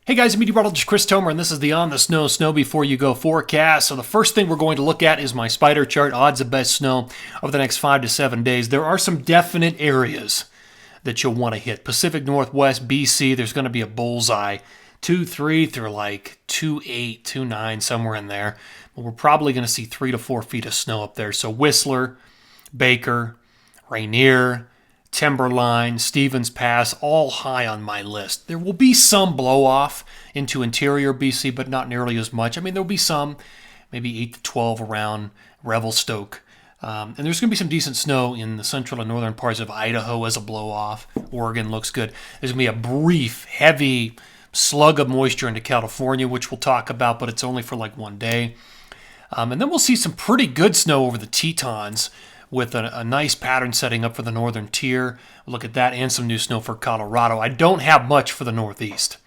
Hey guys, meteorologist Chris Tomer, and this is the On the Snow Before You Go forecast. So the first thing we're going to look at is my spider chart, odds of best snow over the next 5 to 7 days. There are some definite areas that you'll want to hit. Pacific Northwest, BC, there's going to be a bullseye. 2-3 through like 2-8, 2-9, somewhere in there. But we're probably going to see 3 to 4 feet of snow up there. So Whistler, Baker, Rainier, Timberline, Stevens Pass, all high on my list. There will be some blow off into interior BC, but not nearly as much. I mean, there'll be some, maybe 8 to 12 around Revelstoke. And there's going to be some decent snow in the central and northern parts of Idaho as a blow off. Oregon looks good. There's going to be a brief, heavy slug of moisture into California, which we'll talk about, but it's only for like one day. And then we'll see some pretty good snow over the Tetons, with a nice pattern setting up for the northern tier. Look at that, and some new snow for Colorado. I don't have much for the northeast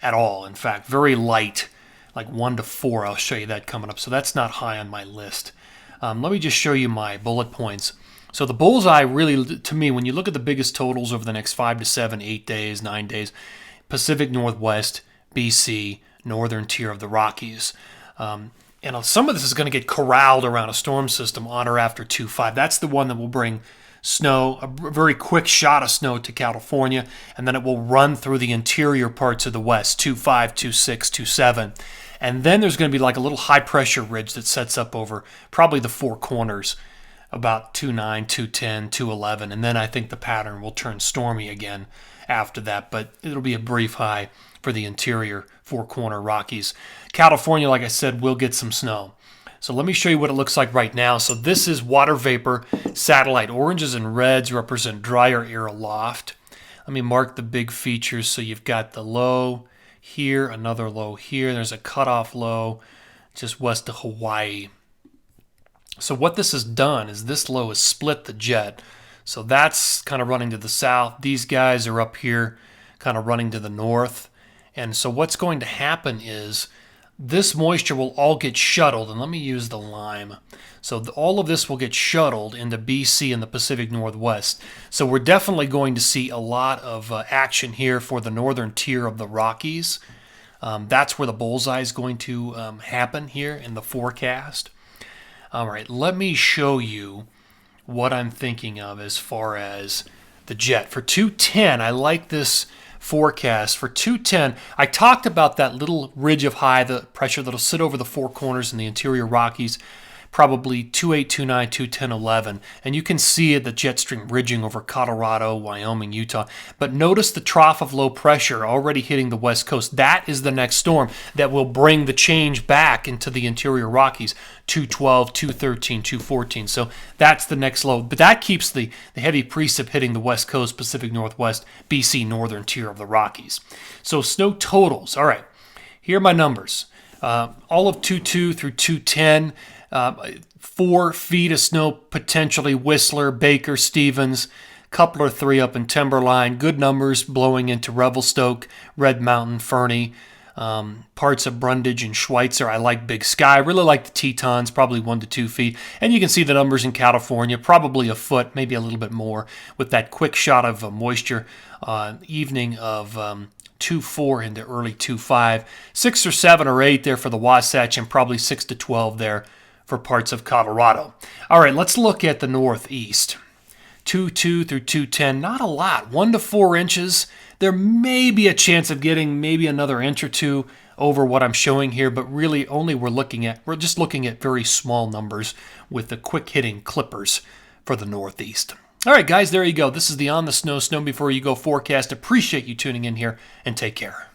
at all. In fact, very light, like 1 to 4. I'll show you that coming up. So that's not high on my list. Let me just show you my bullet points. So the bullseye really, to me, when you look at the biggest totals over the next 5 to 7, 8 days, 9 days, Pacific Northwest, BC, northern tier of the Rockies. And some of this is going to get corralled around a storm system on or after 2-5. That's the one that will bring snow, a very quick shot of snow to California, and then it will run through the interior parts of the west, 2-5, 2-6, 2-7. And then there's going to be like a little high-pressure ridge that sets up over probably the Four Corners, about 2-9, 2-10, 2-11. And then I think the pattern will turn stormy again after that, but it'll be a brief high for the interior Four-Corner Rockies. California, like I said, will get some snow. So let me show you what it looks like right now. So this is water vapor satellite. Oranges and reds represent drier air aloft. Let me mark the big features. So you've got the low here, another low here. There's a cutoff low just west of Hawaii. So what this has done is this low has split the jet. So that's kind of running to the south. These guys are up here kind of running to the north. And so what's going to happen is this moisture will all get shuttled, and let me use the lime. So all of this will get shuttled into BC and the Pacific Northwest. So we're definitely going to see a lot of action here for the northern tier of the Rockies. That's where the bullseye is going to happen here in the forecast. All right, let me show you what I'm thinking of as far as the jet. For 210, I like this forecast. For 210, I talked about that little ridge of high, the pressure that'll sit over the Four Corners in the interior Rockies, probably 2-8, 2-9, 2-10, 11. And you can see it, the jet stream ridging over Colorado, Wyoming, Utah. But notice the trough of low pressure already hitting the west coast. That is the next storm that will bring the change back into the interior Rockies, 212, 213, 214. So that's the next low. But that keeps the heavy precip hitting the west coast, Pacific Northwest, BC, northern tier of the Rockies. So snow totals. All right, here are my numbers. All of 2-2 through 210. 4 feet of snow, potentially Whistler, Baker, Stevens, couple or 3 up in Timberline. Good numbers blowing into Revelstoke, Red Mountain, Fernie, parts of Brundage and Schweitzer. I like Big Sky. Really like the Tetons, probably 1 to 2 feet. And you can see the numbers in California, probably a foot, maybe a little bit more, with that quick shot of moisture evening of 2-4 into early 2-5. 6 or 7 or 8 there for the Wasatch, and probably 6 to 12 there for parts of Colorado. All right, let's look at the northeast. 2-2 through 210, not a lot, 1 to 4 inches. There may be a chance of getting maybe another inch or two over what I'm showing here, but really only we're just looking at very small numbers with the quick hitting clippers for the northeast. All right, guys, there you go. This is the On the Snow Before You Go forecast. Appreciate you tuning in here, and take care.